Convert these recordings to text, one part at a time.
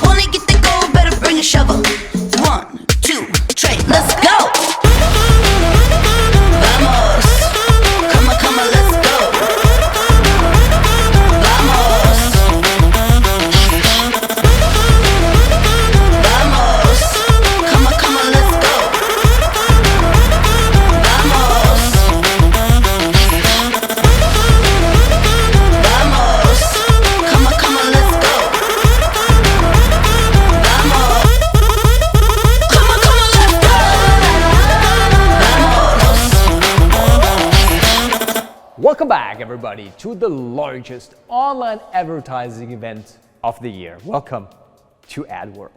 Wanna get the gold, better bring a shovel. 1, 2, 3, let's go. Vamos, come on, let's go. Vamos, vamos, come on, let's go. Vamos, vamos, come on, let's go. Vamos, come on, let's go. Welcome back, everybody, to the largest online advertising event of the year. Welcome to AdWorld.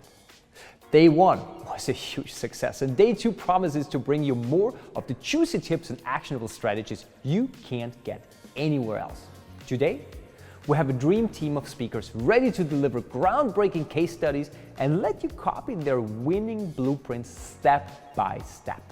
Day 1 was a huge success, and Day 2 promises to bring you more of the juicy tips and actionable strategies you can't get anywhere else. Today, we have a dream team of speakers ready to deliver groundbreaking case studies and let you copy their winning blueprints step by step.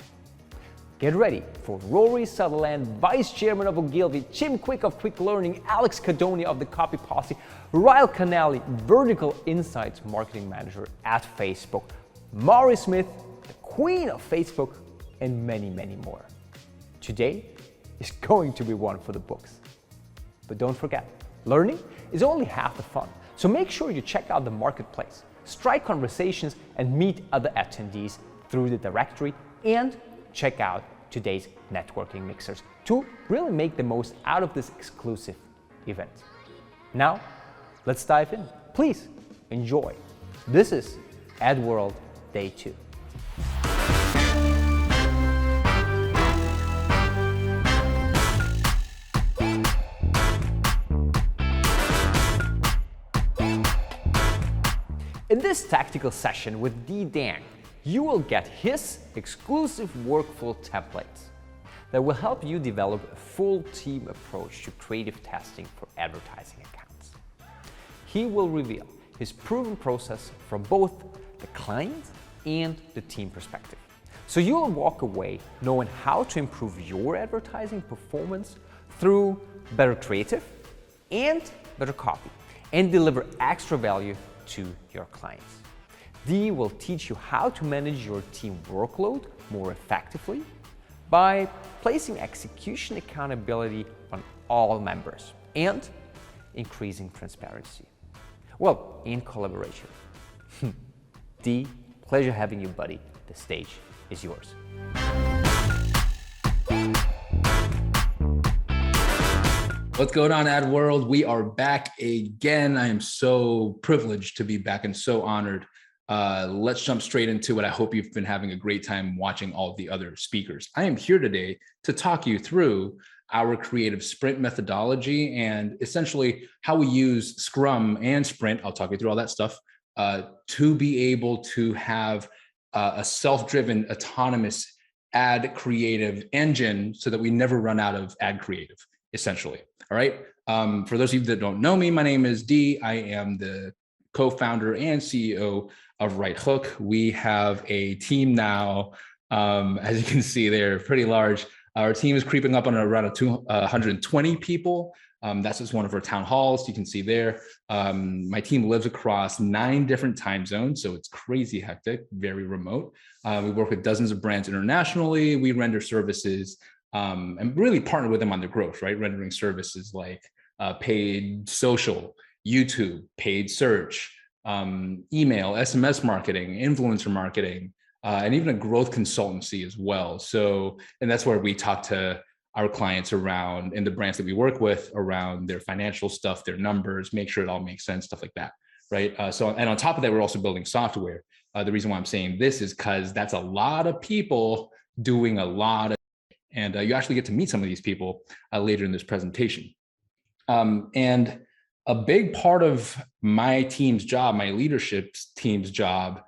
Get ready for Rory Sutherland, Vice Chairman of Ogilvy, Jim Quick of Quick Learning, Alex Cadoni of the Copy Posse, Ryle Canali, Vertical Insights Marketing Manager at Facebook, Maury Smith, the Queen of Facebook, and many, many more. Today is going to be one for the books. But don't forget, learning is only half the fun. So make sure you check out the marketplace, strike conversations, and meet other attendees through the directory, and check out today's networking mixers to really make the most out of this exclusive event. Now, let's dive in. Please enjoy. This is AdWorld Day 2. In this tactical session with Deng, you will get his exclusive workflow templates that will help you develop a full team approach to creative testing for advertising accounts. He will reveal his proven process from both the client and the team perspective. So you'll walk away knowing how to improve your advertising performance through better creative and better copy, and deliver extra value to your clients. Dee will teach you how to manage your team workload more effectively by placing execution accountability on all members and increasing transparency. Well, in collaboration. Dee, pleasure having you, buddy. The stage is yours. What's going on, AdWorld? We are back again. I am so privileged to be back and so honored. Let's jump straight into it. I hope you've been having a great time watching all of the other speakers. I am here today to talk you through our creative sprint methodology and essentially how we use Scrum and Sprint. I'll talk you through all that stuff to be able to have a self-driven, autonomous ad creative engine so that we never run out of ad creative, essentially. All right. For those of you that don't know me, my name is Dee. I am the co-founder and CEO of Right Hook. We have a team now, as you can see, they're pretty large. Our team is creeping up on around 120 people. That's just one of our town halls. You can see there. My team lives across 9 different time zones, so it's crazy hectic, very remote. We work with dozens of brands internationally. We render services and really partner with them on their growth, right? Rendering services like paid social, YouTube, paid search, email, SMS marketing, influencer marketing, and even a growth consultancy as well. So, and that's where we talk to our clients around, and the brands that we work with, around their financial stuff, their numbers, make sure it all makes sense, stuff like that, right? And on top of that, we're also building software. The reason why I'm saying this is because that's a lot of people doing a lot of, and you actually get to meet some of these people later in this presentation. And a big part of my team's job, my leadership team's job,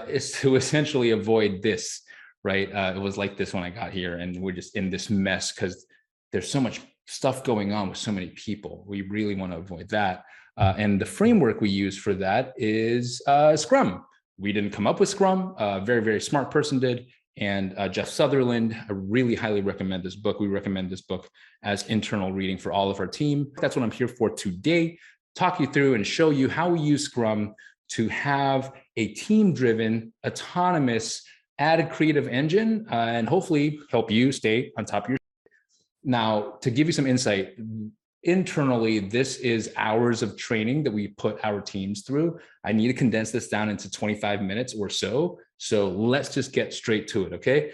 is to essentially avoid this, right? It was like this when I got here, and we're just in this mess because there's so much stuff going on with so many people. We really want to avoid that. And the framework we use for that is Scrum. We didn't come up with Scrum. A very, very smart person did. And Jeff Sutherland, I really highly recommend this book. We recommend this book as internal reading for all of our team. That's what I'm here for today. Talk you through and show you how we use Scrum to have a team-driven, autonomous, added creative engine, and hopefully help you stay on top of your. Now, to give you some insight, internally, this is hours of training that we put our teams through. I need to condense this down into 25 minutes or so. So let's just get straight to it, okay?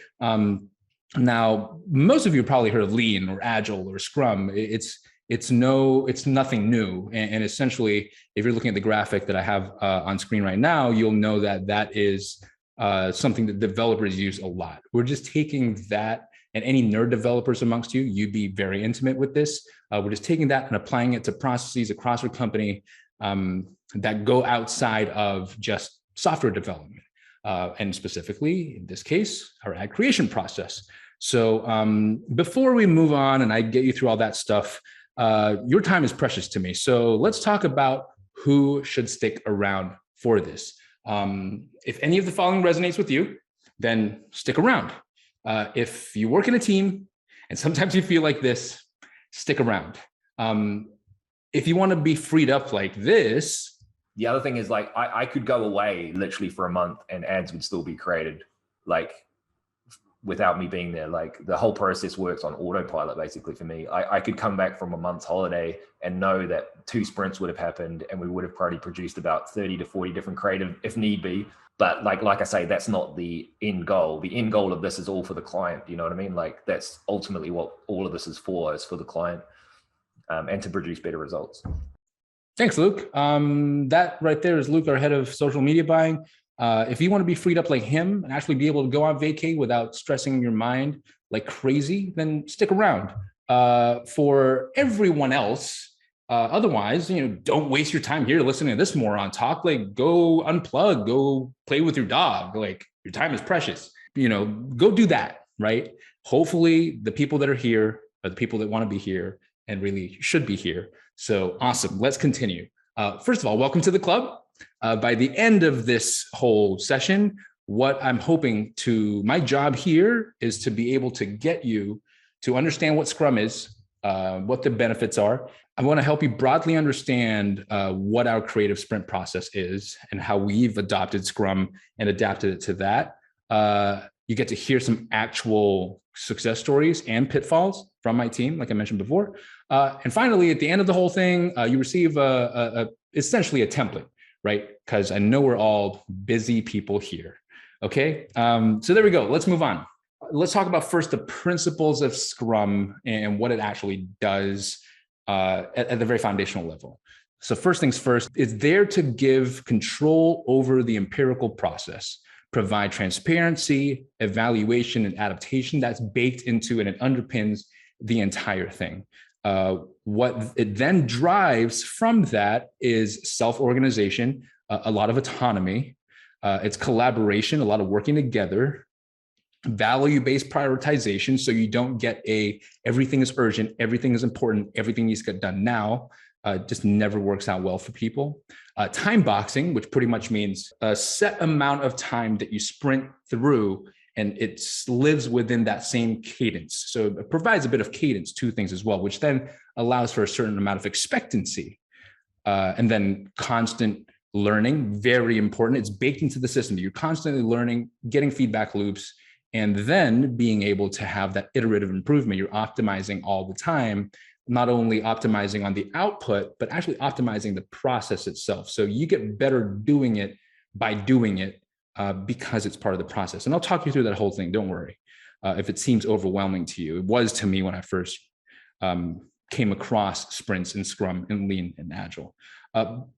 Now, most of you probably heard of Lean or Agile or Scrum. It's nothing new. And essentially, if you're looking at the graphic that I have on screen right now, you'll know that that is something that developers use a lot. We're just taking that, and any nerd developers amongst you, you'd be very intimate with this. We're just taking that and applying it to processes across our company that go outside of just software development. And specifically, in this case, our ad creation process. So before we move on and I get you through all that stuff, your time is precious to me. So let's talk about who should stick around for this. If any of the following resonates with you, then stick around. If you work in a team and sometimes you feel like this, stick around. If you want to be freed up like this. The other thing is, like, I could go away literally for a month and ads would still be created, like, without me being there. Like, the whole process works on autopilot basically for me. I could come back from a month's holiday and know that 2 sprints would have happened and we would have probably produced about 30 to 40 different creative if need be. But like I say, that's not the end goal. The end goal of this is all for the client. You know what I mean? Like, that's ultimately what all of this is for the client, and to produce better results. Thanks, Luke. That right there is Luke, our head of social media buying. If you want to be freed up like him and actually be able to go on vacay without stressing your mind like crazy, then stick around. For everyone else, otherwise, don't waste your time here listening to this moron talk. Like, go unplug, go play with your dog. Like, your time is precious. Go do that, right? Hopefully the people that are here are the people that want to be here and really should be here. So awesome. Let's continue. First of all, welcome to the club. By the end of this whole session, what I'm hoping my job here is to be able to get you to understand what Scrum is, what the benefits are. I want to help you broadly understand what our creative sprint process is and how we've adopted Scrum and adapted it to that. You get to hear some actual success stories and pitfalls from my team, like I mentioned before. And finally, at the end of the whole thing, you receive essentially a template, right? Because I know we're all busy people here. Okay, so there we go. Let's move on. Let's talk about first the principles of Scrum and what it actually does at the very foundational level. So first things first, it's there to give control over the empirical process, provide transparency, evaluation, and adaptation that's baked into and it underpins the entire thing. What it then drives from that is self-organization, a lot of autonomy, it's collaboration, a lot of working together, value-based prioritization, so you don't get everything is urgent, everything is important, everything needs to get done now. Just never works out well for people. Time boxing, which pretty much means a set amount of time that you sprint through, and it lives within that same cadence. So it provides a bit of cadence to things as well, which then allows for a certain amount of expectancy. And then constant learning, very important. It's baked into the system. You're constantly learning, getting feedback loops, and then being able to have that iterative improvement. You're optimizing all the time, not only optimizing on the output, but actually optimizing the process itself. So you get better doing it by doing it because it's part of the process. And I'll talk you through that whole thing. Don't worry. If it seems overwhelming to you, it was to me when I first came across sprints and Scrum and Lean and Agile.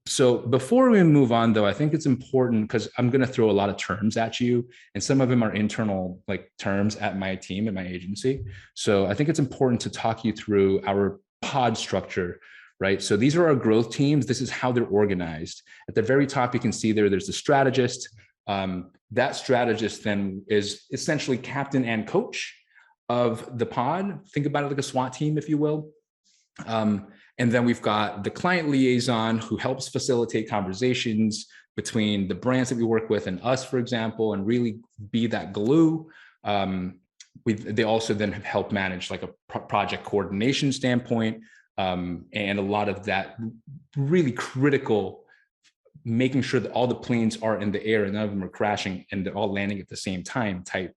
So before we move on, though, I think it's important because I'm going to throw a lot of terms at you, and some of them are internal terms at my team and my agency. So I think it's important to talk you through our pod structure, right? So these are our growth teams. This is how they're organized. At the very top, you can see there's the strategist. That strategist then is essentially captain and coach of the pod. Think about it like a SWAT team, if you will. And then we've got the client liaison who helps facilitate conversations between the brands that we work with and us, for example, and really be that glue. They also then help manage like a project coordination standpoint, and a lot of that really critical making sure that all the planes are in the air and none of them are crashing and they're all landing at the same time type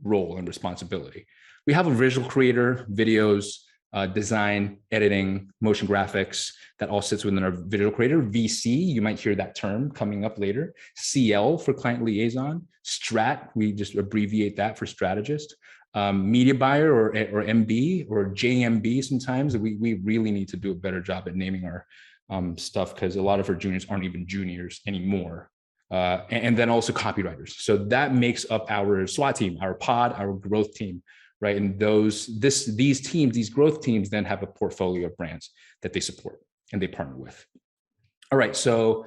role and responsibility. We have a visual creator, videos, design, editing, motion graphics, that all sits within our visual creator. VC, you might hear that term coming up later. CL for client liaison. Strat, we just abbreviate that for strategist. Media buyer or MB or JMB sometimes. We really need to do a better job at naming our stuff, because a lot of our juniors aren't even juniors anymore. And then also copywriters. So that makes up our SWAT team, our pod, our growth team, right? And these teams, these growth teams then have a portfolio of brands that they support and they partner with. All right, so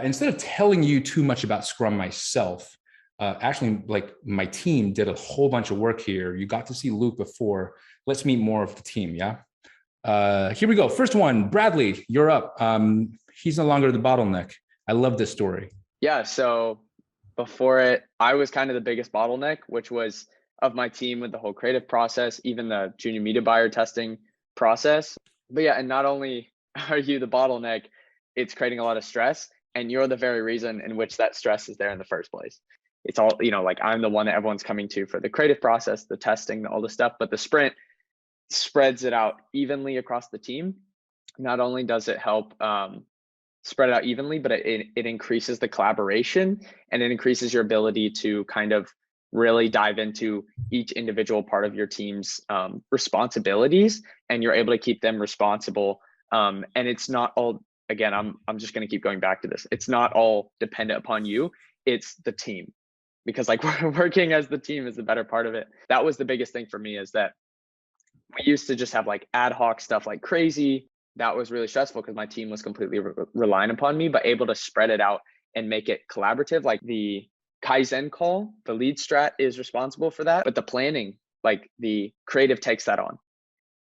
instead of telling you too much about Scrum myself, actually, like, my team did a whole bunch of work here. You got to see Luke before. Let's meet more of the team, yeah? Here we go. First one, Bradley, you're up. He's no longer the bottleneck. I love this story. Yeah, so before it, I was kind of the biggest bottleneck, which was of my team with the whole creative process, even the junior media buyer testing process. But yeah, and not only are you the bottleneck, it's creating a lot of stress, and you're the very reason in which that stress is there in the first place. It's all, like, I'm the one that everyone's coming to for the creative process, the testing, all the stuff, but the sprint spreads it out evenly across the team. Not only does it help spread it out evenly, but it increases the collaboration, and it increases your ability to kind of really dive into each individual part of your team's responsibilities, and you're able to keep them responsible. And it's not all, again, I'm just going to keep going back to this. It's not all dependent upon you. It's the team, because, like, working as the team is the better part of it. That was the biggest thing for me, is that we used to just have like ad hoc stuff like crazy. That was really stressful because my team was completely relying upon me, but able to spread it out and make it collaborative. Like the Kaizen call, the lead strat is responsible for that, but the planning, like the creative takes that on.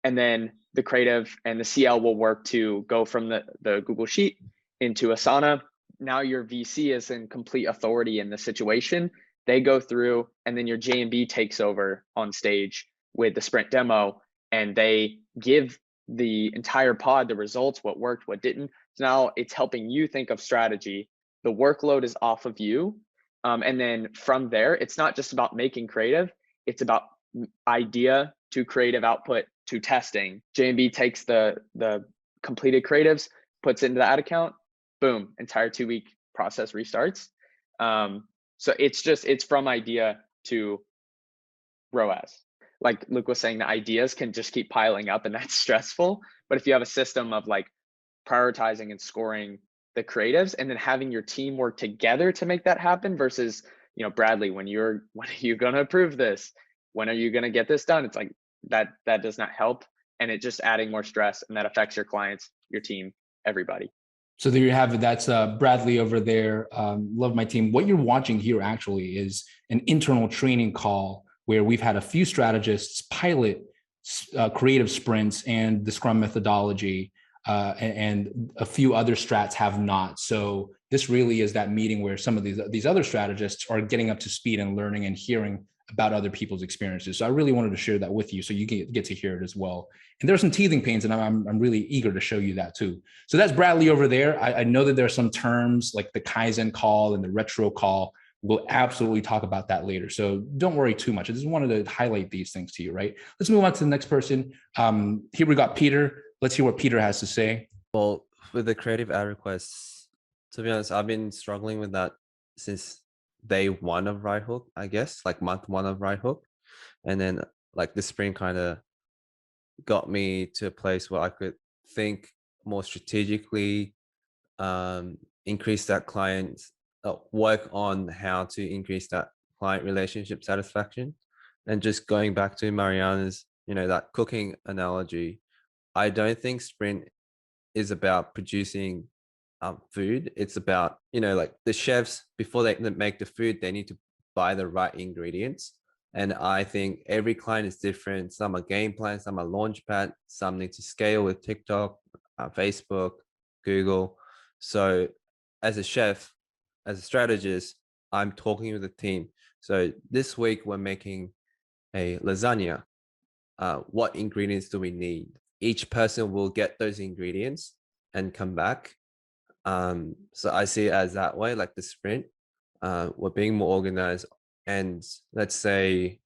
And then the creative and the CL will work to go from the Google Sheet into Asana. Now your VC is in complete authority in the situation. They go through, and then your JMB takes over on stage with the sprint demo, and they give the entire pod the results, what worked, what didn't. So now it's helping you think of strategy. The workload is off of you. And then from there, it's not just about making creative, it's about idea to creative output to testing. JMB takes the completed creatives, puts it into the ad account, boom, entire 2-week process restarts. So it's from idea to ROAS. Like Luke was saying, the ideas can just keep piling up, and that's stressful. But if you have a system of like prioritizing and scoring the creatives, and then having your team work together to make that happen, versus, Bradley, when are you going to approve this? When are you going to get this done? It's like that does not help. And it just adding more stress, and that affects your clients, your team, everybody. So there you have it. That's Bradley over there. Love my team. What you're watching here actually is an internal training call where we've had a few strategists pilot creative sprints and the Scrum methodology, and a few other strats have not. So this really is that meeting where some of these other strategists are getting up to speed and learning and hearing about other people's experiences. So I really wanted to share that with you so you can get to hear it as well. And there are some teething pains, and I'm really eager to show you that too. So that's Bradley over there. I know that there are some terms like the Kaizen call and the retro call. We'll absolutely talk about that later. So don't worry too much. I just wanted to highlight these things to you, right? Let's move on to the next person. Here we got Peter. Let's hear what Peter has to say. Well, with the creative ad requests, to be honest, I've been struggling with that since day one of Right Hook, I guess, like month one of Right Hook. And then like the sprint kind of got me to a place where I could think more strategically, increase that client's work on how to increase that client relationship satisfaction. And just going back to Mariana's, that cooking analogy, I don't think sprint is about producing food. It's about, like the chefs, before they make the food, they need to buy the right ingredients. And I think every client is different. Some are game plan, some are launchpad, some need to scale with TikTok, Facebook, Google. So as a chef, as a strategist, I'm talking with the team. So this week we're making a lasagna. What ingredients do we need? Each person will get those ingredients and come back So I see it as that way, like the sprint. We're being more organized. And let's say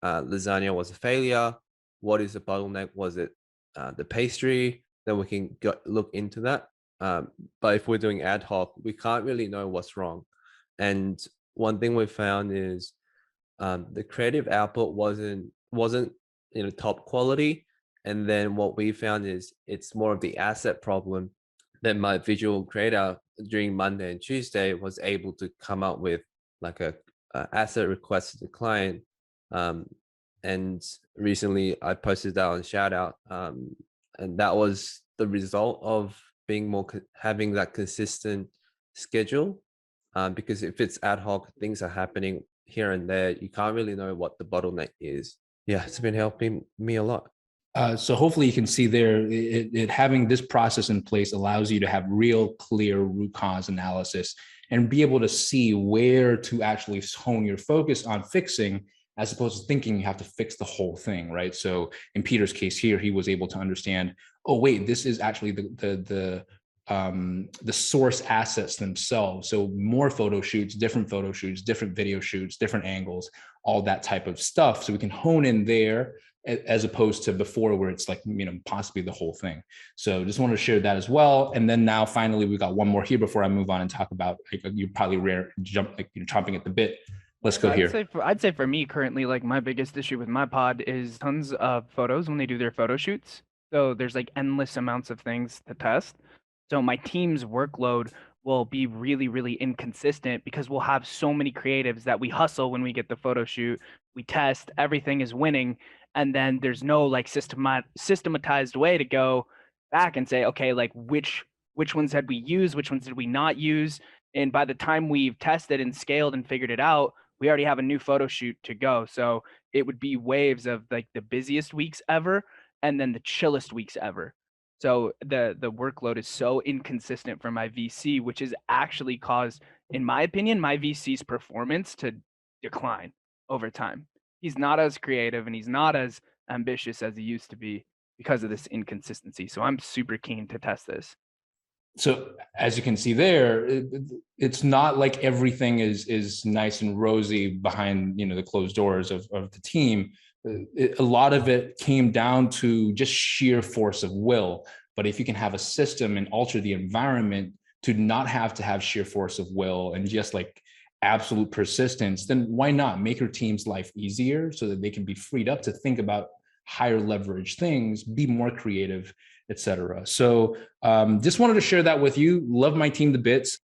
lasagna was a failure. What is the bottleneck? Was it the pastry? Then we can look into that. But if we're doing ad hoc, we can't really know what's wrong. And one thing we found is the creative output wasn't top quality. And then what we found is it's more of the asset problem that my visual creator during Monday and Tuesday was able to come up with like a asset request to the client. And recently I posted that on shout out, and that was the result of being having that consistent schedule. Because if it's ad hoc, things are happening here and there, you can't really know what the bottleneck is. Yeah, it's been helping me a lot. So hopefully you can see there, having this process in place allows you to have real clear root cause analysis and be able to see where to actually hone your focus on fixing, as opposed to thinking you have to fix the whole thing, right? So in Peter's case here, he was able to understand, oh wait, this is actually the source assets themselves. So more photo shoots, different video shoots, different angles, all that type of stuff. So we can hone in there, as opposed to before where it's like, possibly the whole thing. So just wanted to share that as well. And then now finally, we got one more here before I move on and talk about, you're probably chomping at the bit. Let's go here. I'd say for me currently, like my biggest issue with my pod is tons of photos when they do their photo shoots. So there's like endless amounts of things to test. So my team's workload will be really, really inconsistent because we'll have so many creatives that we hustle when we get the photo shoot. We test, everything is winning. And then there's no like systematized way to go back and say, okay, like which ones had we used, which ones did we not use? And by the time we've tested and scaled and figured it out, we already have a new photo shoot to go. So it would be waves of like the busiest weeks ever and then the chillest weeks ever. So the workload is so inconsistent for my VC, which has actually caused, in my opinion, my VC's performance to decline over time. He's not as creative and he's not as ambitious as he used to be because of this inconsistency. So I'm super keen to test this. So as you can see there, it's not like everything is nice and rosy behind the closed doors of the team. A lot of it came down to just sheer force of will. But if you can have a system and alter the environment to not have to have sheer force of will and just like absolute persistence, then why not make your team's life easier so that they can be freed up to think about higher leverage things, be more creative, etc. So just wanted to share that with you. Love my team to bits.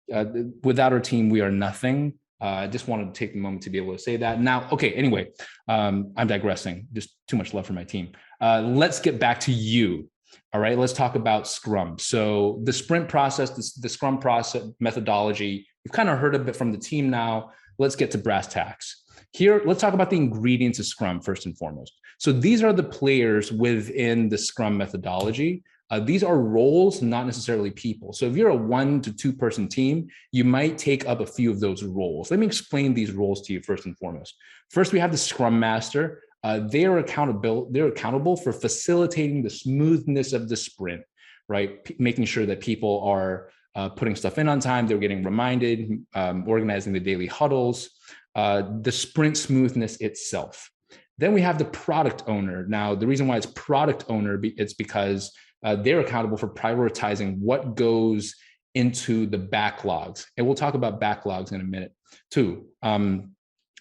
Without our team, we are nothing. I just wanted to take the moment to be able to say that. Now, okay, anyway, I'm digressing. Just too much love for my team. Let's get back to you. All right, let's talk about Scrum. So the sprint process, the Scrum process methodology, you've kind of heard of it from the team now. Let's get to brass tacks. Here, let's talk about the ingredients of Scrum first and foremost. So these are the players within the Scrum methodology. These are roles, not necessarily people. So if you're a 1 to 2 person team, you might take up a few of those roles. Let me explain these roles to you first and foremost. First, we have the Scrum Master. They are accountable for facilitating the smoothness of the sprint, right? Making sure that people are putting stuff in on time, they're getting reminded, organizing the daily huddles, the sprint smoothness itself. Then we have the product owner. Now, the reason why it's product owner, it's because they're accountable for prioritizing what goes into the backlogs. And we'll talk about backlogs in a minute too. And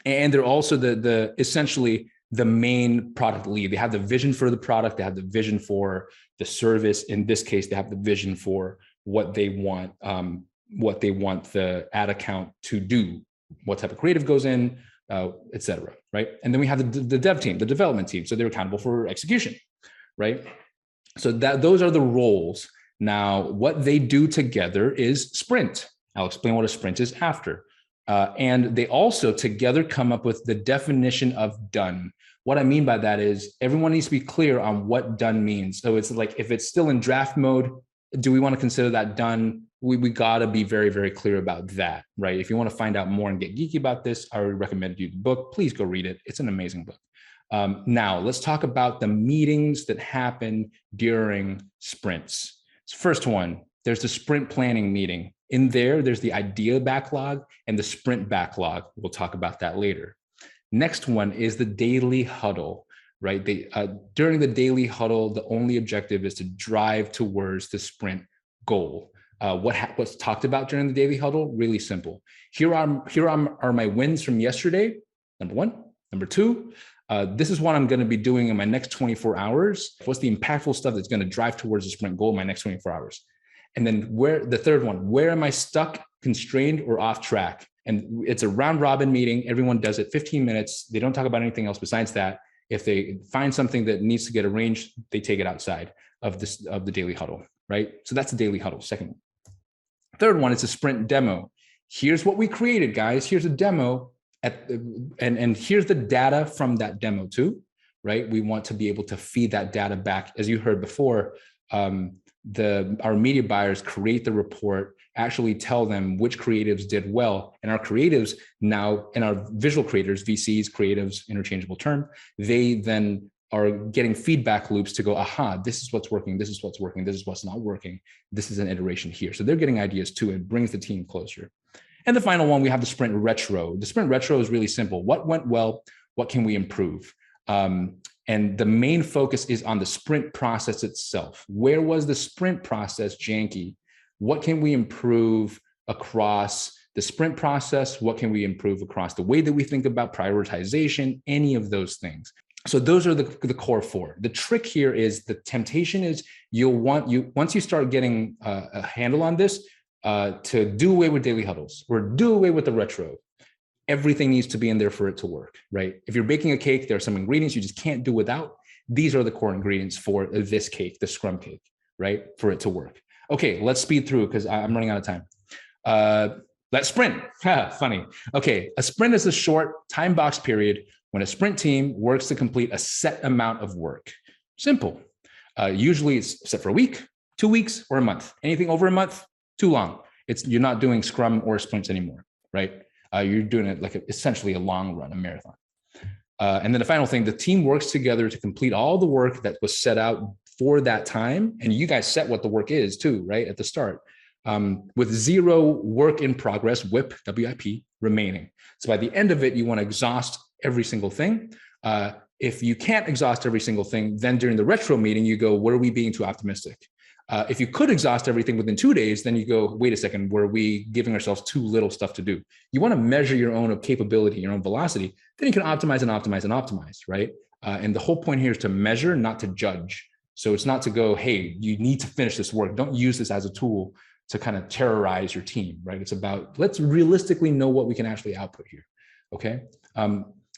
they're also essentially the main product lead. They have the vision for the product. They have the vision for the service. In this case, they have the vision for what they want the ad account to do, what type of creative goes in, et cetera, right? And then we have the dev team, the development team. So they're accountable for execution, right? So those are the roles. Now, what they do together is sprint. I'll explain what a sprint is after. And they also together come up with the definition of done. What I mean by that is everyone needs to be clear on what done means. So it's like, if it's still in draft mode, do we want to consider that done? We got to be very, very clear about that, right? If you want to find out more and get geeky about this, I would recommend you the book. Please go read it. It's an amazing book. Now, let's talk about the meetings that happen during sprints. So first one, there's the sprint planning meeting. In there, there's the idea backlog and the sprint backlog. We'll talk about that later. Next one is the daily huddle, right? During the daily huddle, the only objective is to drive towards the sprint goal. What's talked about during the daily huddle? Really simple. Here are my wins from yesterday. Number one. Number two, this is what I'm going to be doing in my next 24 hours. What's the impactful stuff that's going to drive towards the sprint goal in my next 24 hours? And then the third one, where am I stuck, constrained, or off track? And it's a round robin meeting. Everyone does it 15 minutes. They don't talk about anything else besides that. If they find something that needs to get arranged, they take it outside of the daily huddle, right? So that's the daily huddle, second one. Third one is a sprint demo. Here's what we created, guys. Here's a demo and here's the data from that demo too, right? We want to be able to feed that data back. As you heard before, our media buyers create the report, actually tell them which creatives did well. And our creatives now, and our visual creators, VCs, creatives, interchangeable term, they then are getting feedback loops to go, aha, this is what's working, this is what's working, this is what's not working. This is an iteration here. So they're getting ideas too. It brings the team closer. And the final one, we have the sprint retro. The sprint retro is really simple. What went well? What can we improve? And the main focus is on the sprint process itself. Where was the sprint process janky? What can we improve across the sprint process? What can we improve across the way that we think about prioritization? Any of those things. So those are the core four. The trick here is the temptation is once you start getting a handle on this, to do away with daily huddles or do away with the retro. Everything needs to be in there for it to work, right? If you're baking a cake, there are some ingredients you just can't do without. These are the core ingredients for this cake, the Scrum cake, right? For it to work. Okay, let's speed through because I'm running out of time. Let's sprint. Funny. Okay, a sprint is a short time box period when a sprint team works to complete a set amount of work. Simple. Usually it's set for a week, 2 weeks, or a month. Anything over a month, too long. You're not doing Scrum or sprints anymore, right? You're doing it like essentially a long run, a marathon. And then the final thing, the team works together to complete all the work that was set out for that time. And you guys set what the work is too, right? At the start, with zero work in progress, WIP, W-I-P, remaining. So by the end of it, you want to exhaust every single thing. If you can't exhaust every single thing, then during the retro meeting, you go, what are we being too optimistic? If you could exhaust everything within 2 days, then you go, wait a second, were we giving ourselves too little stuff to do? You want to measure your own capability, your own velocity, then you can optimize and optimize and optimize, right? And the whole point here is to measure, not to judge. So it's not to go, hey, you need to finish this work. Don't use this as a tool to kind of terrorize your team, right? It's about, let's realistically know what we can actually output here, okay?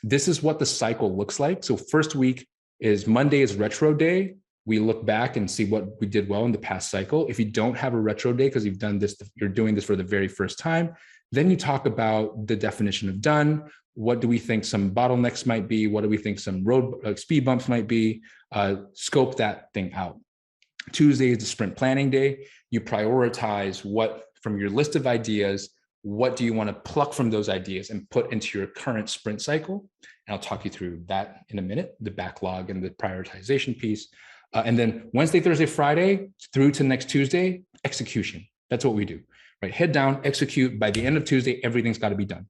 This is what the cycle looks like. So first week is Monday is retro day. We look back and see what we did well in the past cycle. If you don't have a retro day because you've done this, you're doing this for the very first time, then you talk about the definition of done. What do we think some bottlenecks might be? What do we think some road speed bumps might be? Scope that thing out. Tuesday is the sprint planning day. You prioritize what from your list of ideas, what do you want to pluck from those ideas and put into your current sprint cycle? And I'll talk you through that in a minute, the backlog and the prioritization piece. And then Wednesday, Thursday, Friday, through to next Tuesday, execution. That's what we do, right? Head down, execute. By the end of Tuesday, everything's got to be done.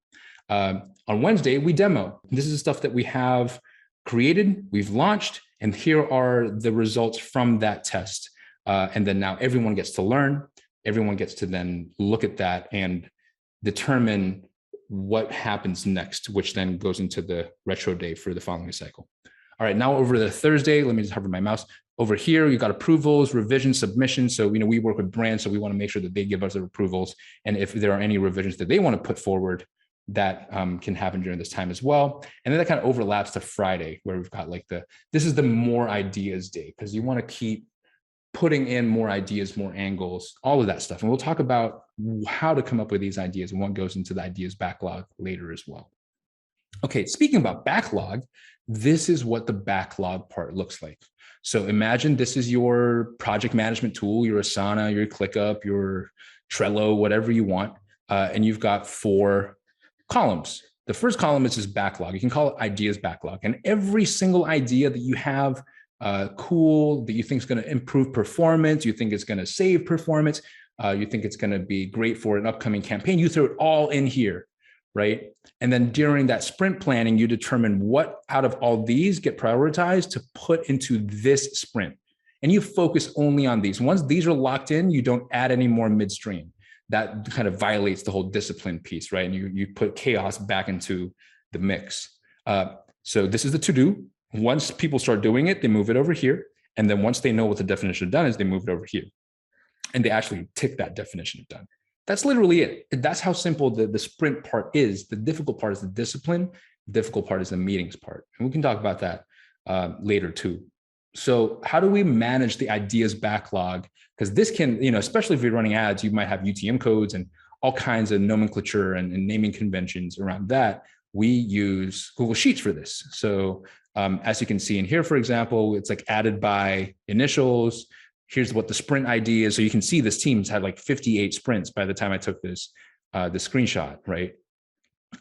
On Wednesday, we demo. This is the stuff that we have created, we've launched, and here are the results from that test. And then now everyone gets to learn. Everyone gets to then look at that and determine what happens next, which then goes into the retro day for the following cycle. All right, now over the Thursday, let me just hover my mouse. Over here, you got approvals, revisions, submissions. So, we work with brands, so we want to make sure that they give us their approvals. And if there are any revisions that they want to put forward, that can happen during this time as well. And then that kind of overlaps to Friday, where we've got like this is the more ideas day, because you want to keep putting in more ideas, more angles, all of that stuff. And we'll talk about how to come up with these ideas and what goes into the ideas backlog later as well. Okay, speaking about backlog, this is what the backlog part looks like. So imagine this is your project management tool, your Asana, your ClickUp, your Trello, whatever you want. And you've got 4 columns. The first column is just backlog. You can call it ideas backlog. And every single idea that you have cool, that you think is going to improve performance, you think it's going to save performance, You think it's going to be great for an upcoming campaign. You throw it all in here, right? And then during that sprint planning, you determine what out of all these get prioritized to put into this sprint. And you focus only on these. Once these are locked in, you don't add any more midstream. That kind of violates the whole discipline piece, right? And you put chaos back into the mix. So this is the to-do. Once people start doing it, they move it over here. And then once they know what the definition of done is, they move it over here. And they actually tick that definition of done. That's literally it. That's how simple the sprint part is. The difficult part is the discipline. The difficult part is the meetings part. And we can talk about that later too. So how do we manage the ideas backlog? Because this can, especially if you're running ads, you might have UTM codes and all kinds of nomenclature and naming conventions around that. We use Google Sheets for this. So as you can see in here, for example, it's like added by initials. Here's what the sprint ID is. So you can see this team's had like 58 sprints by the time I took the screenshot, right?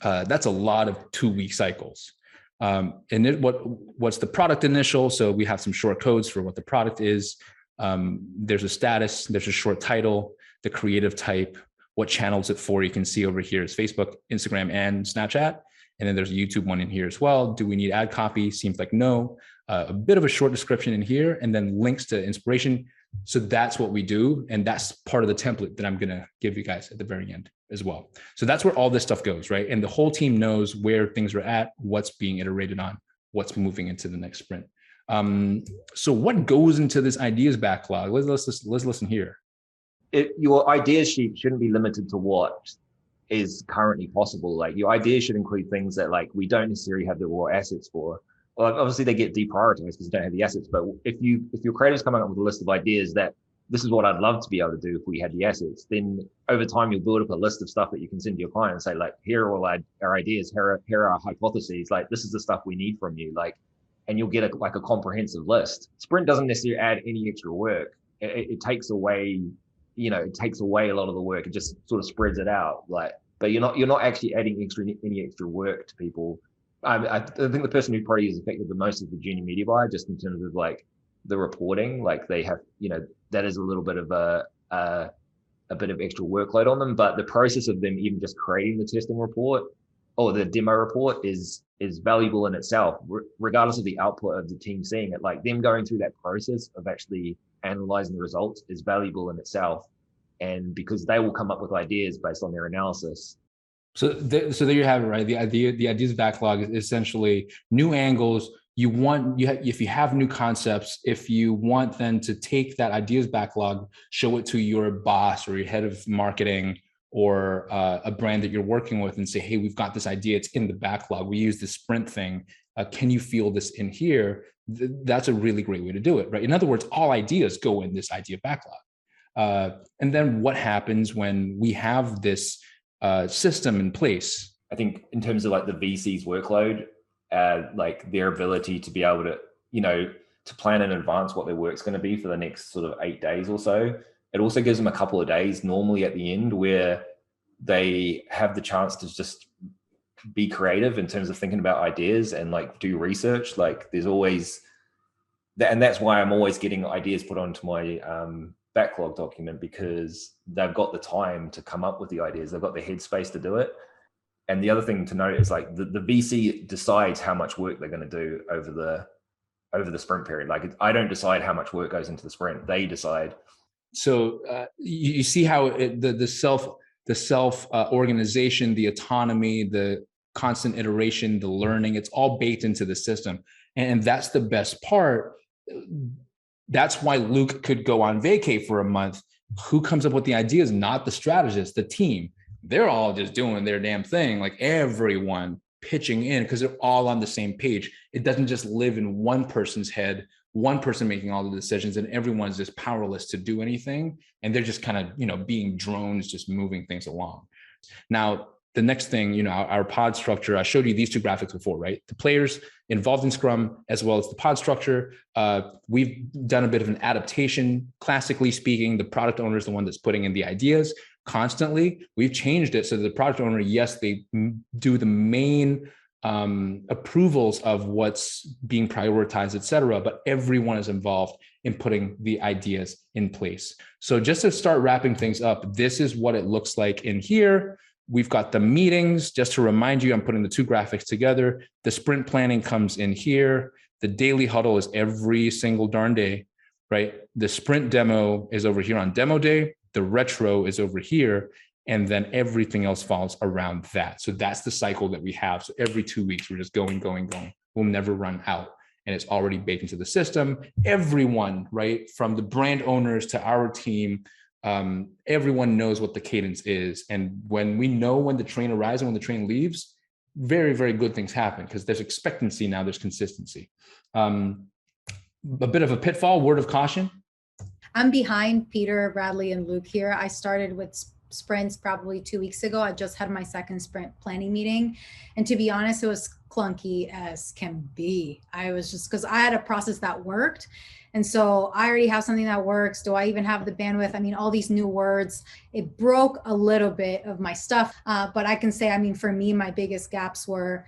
That's a lot of 2-week cycles. And what's the product initial? So we have some short codes for what the product is. There's a status, there's a short title, the creative type, what channels it for. You can see over here is Facebook, Instagram, and Snapchat. And then there's a YouTube one in here as well. Do we need ad copy? Seems like no. A bit of a short description in here, and then links to inspiration. So that's what we do. And that's part of the template that I'm going to give you guys at the very end as well. So that's where all this stuff goes, right? And the whole team knows where things are at, what's being iterated on, what's moving into the next sprint. So what goes into this ideas backlog? Let's listen here. Your ideas sheet shouldn't be limited to what is currently possible. Like your ideas should include things that like we don't necessarily have the raw assets for. Well, obviously they get deprioritized because you don't have the assets. But if your creator's coming up with a list of ideas that this is what I'd love to be able to do if we had the assets, then over time you'll build up a list of stuff that you can send to your client and say like, here are all our ideas, here are our hypotheses. Like this is the stuff we need from you. Like, and you'll get a comprehensive list. Sprint doesn't necessarily add any extra work. It takes away, it takes away a lot of the work. It just sort of spreads it out. Like, but you're not actually adding any extra work to people. I think the person who probably is affected the most is the junior media buyer, just in terms of like the reporting. Like they have, that is a little bit of a bit of extra workload on them. But the process of them even just creating the testing report or the demo report is valuable in itself, regardless of the output of the team seeing it. Like them going through that process of actually analyzing the results is valuable in itself, and because they will come up with ideas based on their analysis. So there you have it, right? The ideas backlog is essentially new angles. If you have new concepts, if you want then to take that ideas backlog, show it to your boss or your head of marketing or a brand that you're working with and say, hey, we've got this idea. It's in the backlog. We use the sprint thing. Can you feel this in here? That's a really great way to do it, right? In other words, all ideas go in this idea backlog. And then what happens when we have this system in place? I think in terms of like the VC's workload, like their ability to be able to, to plan in advance what their work's going to be for the next sort of 8 days or so. It also gives them a couple of days normally at the end where they have the chance to just be creative in terms of thinking about ideas and like do research. Like there's always that, and that's why I'm always getting ideas put onto my backlog document, because they've got the time to come up with the ideas. They've got the headspace to do it. And the other thing to note is like the VC decides how much work they're going to do over the sprint period. Like I don't decide how much work goes into the sprint. They decide. So you see how the self organization, the autonomy, the constant iteration, the learning, it's all baked into the system. And that's the best part. That's why Luke could go on vacay for a month. Who comes up with the ideas? Not the strategist, the team. They're all just doing their damn thing. Like everyone pitching in because they're all on the same page. It doesn't just live in one person's head, one person making all the decisions, and everyone's just powerless to do anything. And they're just kind of, being drones, just moving things along. Now, the next thing, our pod structure, I showed you these two graphics before, right? The players involved in Scrum, as well as the pod structure. We've done a bit of an adaptation. Classically speaking, the product owner is the one that's putting in the ideas constantly. We've changed it so that the product owner, yes, they do the main approvals of what's being prioritized, et cetera, but everyone is involved in putting the ideas in place. So just to start wrapping things up, this is what it looks like in here. We've got the meetings. Just to remind you, I'm putting the two graphics together. The sprint planning comes in here. The daily huddle is every single darn day, right? The sprint demo is over here on demo day. The retro is over here. And then everything else falls around that. So that's the cycle that we have. So every 2 weeks, we're just going. We'll never run out. And it's already baked into the system. Everyone, right, from the brand owners to our team, everyone knows what the cadence is. And when we know when the train arrives and when the train leaves, very, very good things happen because there's expectancy now, there's consistency. A bit of a pitfall, word of caution. I'm behind Peter, Bradley, and Luke here. I started with sprints probably 2 weeks ago. I just had my second sprint planning meeting. And to be honest, it was clunky as can be. I was just, because I had a process that worked. And so I already have something that works. Do I even have the bandwidth? I mean, all these new words, it broke a little bit of my stuff. But I can say, I mean, for me, my biggest gaps were,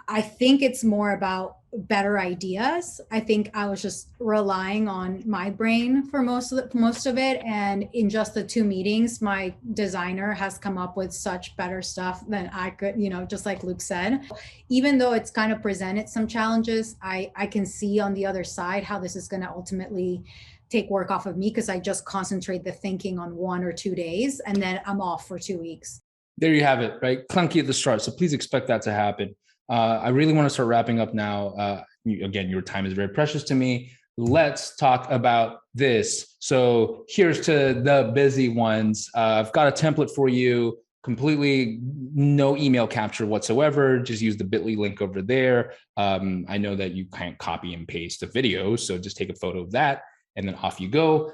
I think it's more about better ideas. I think I was just relying on my brain for most of it. And in just the 2 meetings, my designer has come up with such better stuff than I could, just like Luke said. Even though it's kind of presented some challenges, I can see on the other side how this is going to ultimately take work off of me because I just concentrate the thinking on 1 or 2 days and then I'm off for 2 weeks. There you have it, right? Clunky at the start. So please expect that to happen. I really want to start wrapping up now. Again, your time is very precious to me. Let's talk about this. So here's to the busy ones. I've got a template for you, completely no email capture whatsoever. Just use the bit.ly link over there. I know that you can't copy and paste a video, so just take a photo of that and then off you go.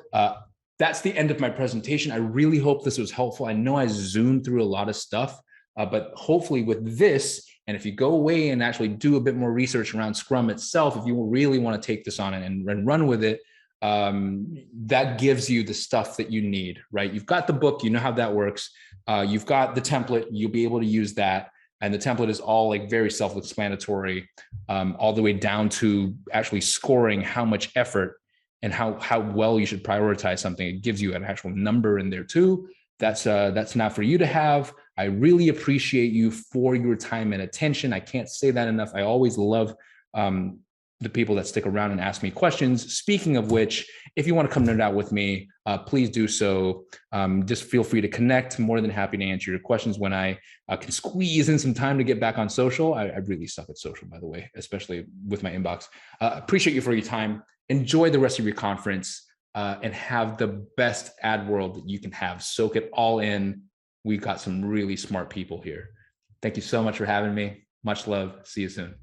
That's the end of my presentation. I really hope this was helpful. I know I zoomed through a lot of stuff, but hopefully with this, and if you go away and actually do a bit more research around Scrum itself, if you really want to take this on and run with it, that gives you the stuff that you need, right? You've got the book, you know how that works. You've got the template, you'll be able to use that. And the template is all like very self-explanatory, all the way down to actually scoring how much effort and how well you should prioritize something. It gives you an actual number in there too. That's not for you to have. I really appreciate you for your time and attention. I can't say that enough. I always love the people that stick around and ask me questions. Speaking of which, if you want to come nerd out with me, please do so. Just feel free to connect. More than happy to answer your questions when I can squeeze in some time to get back on social. I really suck at social, by the way, especially with my inbox. Appreciate you for your time. Enjoy the rest of your conference and have the best ad world that you can have. Soak it all in. We've got some really smart people here. Thank you so much for having me. Much love. See you soon.